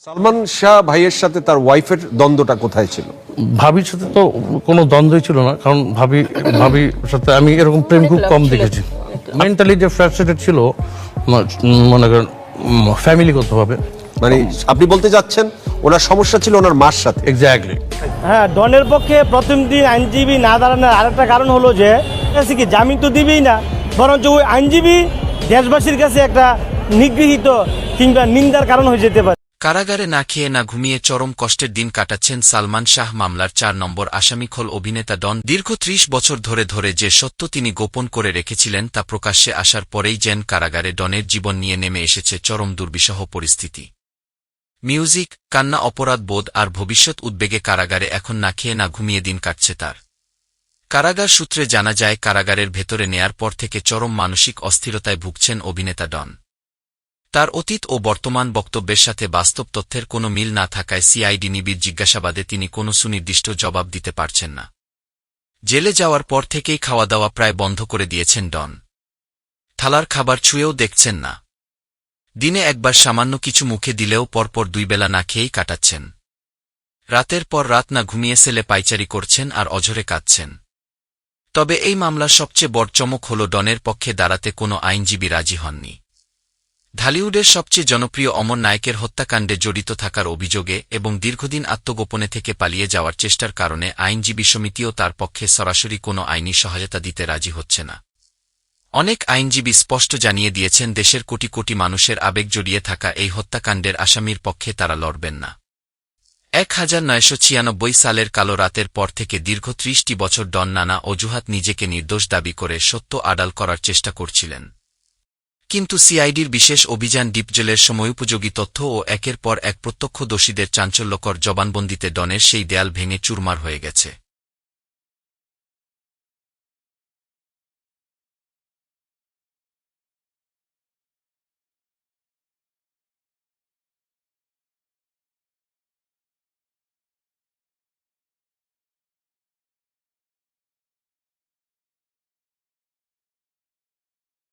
সালমান শাহ ভাইয়ের সাথে তার ওয়াইফের দ্বন্দ্বটা কোথায় ছিল? ভাবির সাথে তো কোনো দ্বন্দ্বই ছিল না, কারণ ভাবির সাথে আমি এরকম প্রেম খুব কম দেখেছি। মেন্টালি যে ফ্রাস্ট্রেটেড ছিল, মনে করেন ফ্যামিলিগতভাবে। মানে আপনি বলতে যাচ্ছেন ওনার সমস্যা ছিল ওনার মার সাথে? এক্স্যাক্টলি। হ্যাঁ, ডনের পক্ষে প্রথম দিন আইনজীবী না দাঁড়ানোর আরেকটা কারণ হলো যে কি জামিন তো দিবেই না, বরঞ্চ ওই আইনজীবী দেশবাসীর কাছে একটা নিগৃহীত কিংবা নিন্দার কারণ হয়ে যেতে পারে। কারাগারে না খেয়ে না ঘুমিয়ে চরম কষ্টের দিন কাটাচ্ছেন সালমান শাহ মামলার ৪ নম্বর আসামি খল অভিনেতা ডন। দীর্ঘ ৩০ বছর ধরে যে সত্য তিনি গোপন করে রেখেছিলেন তা প্রকাশ্যে আসার পরেই যেন কারাগারে ডনের জীবন নিয়ে নেমে এসেছে চরম দুর্বিষহ পরিস্থিতি। মিউজিক, কান্না, অপরাধ বোধ আর ভবিষ্যৎ উদ্বেগে কারাগারে এখন না খেয়ে না ঘুমিয়ে দিন কাটছে তার। কারাগার সূত্রে জানা যায়, কারাগারের ভেতরে নেয়ার পর থেকে চরম মানসিক অস্থিরতায় ভুগছেন অভিনেতা ডন। তার অতীত ও বর্তমান বক্তব্যের সাথে বাস্তব তথ্যের কোনো মিল না থাকায় সিআইডি নিবিড় জিজ্ঞাসাবাদে তিনি কোনো সুনির্দিষ্ট জবাব দিতে পারছেন না। জেলে যাওয়ার পর থেকেই খাওয়া দাওয়া প্রায় বন্ধ করে দিয়েছেন ডন। থালার খাবার ছুঁয়েও দেখছেন না। দিনে একবার সামান্য কিছু মুখে দিলেও পরপর ২ বেলা না খেয়েই কাটাচ্ছেন। রাতের পর রাত না ঘুমিয়ে সেলে পায়চারি করছেন আর অঝরে কাঁদছেন। তবে এই মামলার সবচেয়ে বড় চমক হল, ডনের পক্ষে দাঁড়াতে কোনো আইনজীবী রাজি হননি। ঢালিউডের সবচেয়ে জনপ্রিয় অমর নায়কের হত্যাকাণ্ডে জড়িত থাকার অভিযোগে এবং দীর্ঘদিন আত্মগোপনে থেকে পালিয়ে যাওয়ার চেষ্টার কারণে আইনজীবী সমিতিও তার পক্ষে সরাসরি কোনো আইনি সহায়তা দিতে রাজি হচ্ছে না। অনেক আইনজীবী স্পষ্ট জানিয়ে দিয়েছেন, দেশের কোটি কোটি মানুষের আবেগ জড়িয়ে থাকা এই হত্যাকাণ্ডের আসামির পক্ষে তারা লড়বেন না। 1996 সালের কালো রাতের পর থেকে দীর্ঘ ৩০টি বছর ডন নানা অজুহাত নিজেকে নির্দোষ দাবি করে সত্য আড়াল করার চেষ্টা করছিলেন। কিন্তু সিআইডির বিশেষ অভিযান ডিপজলের সময়োপযোগী তথ্য ও একের পর এক প্রত্যক্ষদর্শীদের চাঞ্চল্যকর জবানবন্দিতে ডনের সেই দেয়াল ভেঙে চুরমার হয়ে গেছে।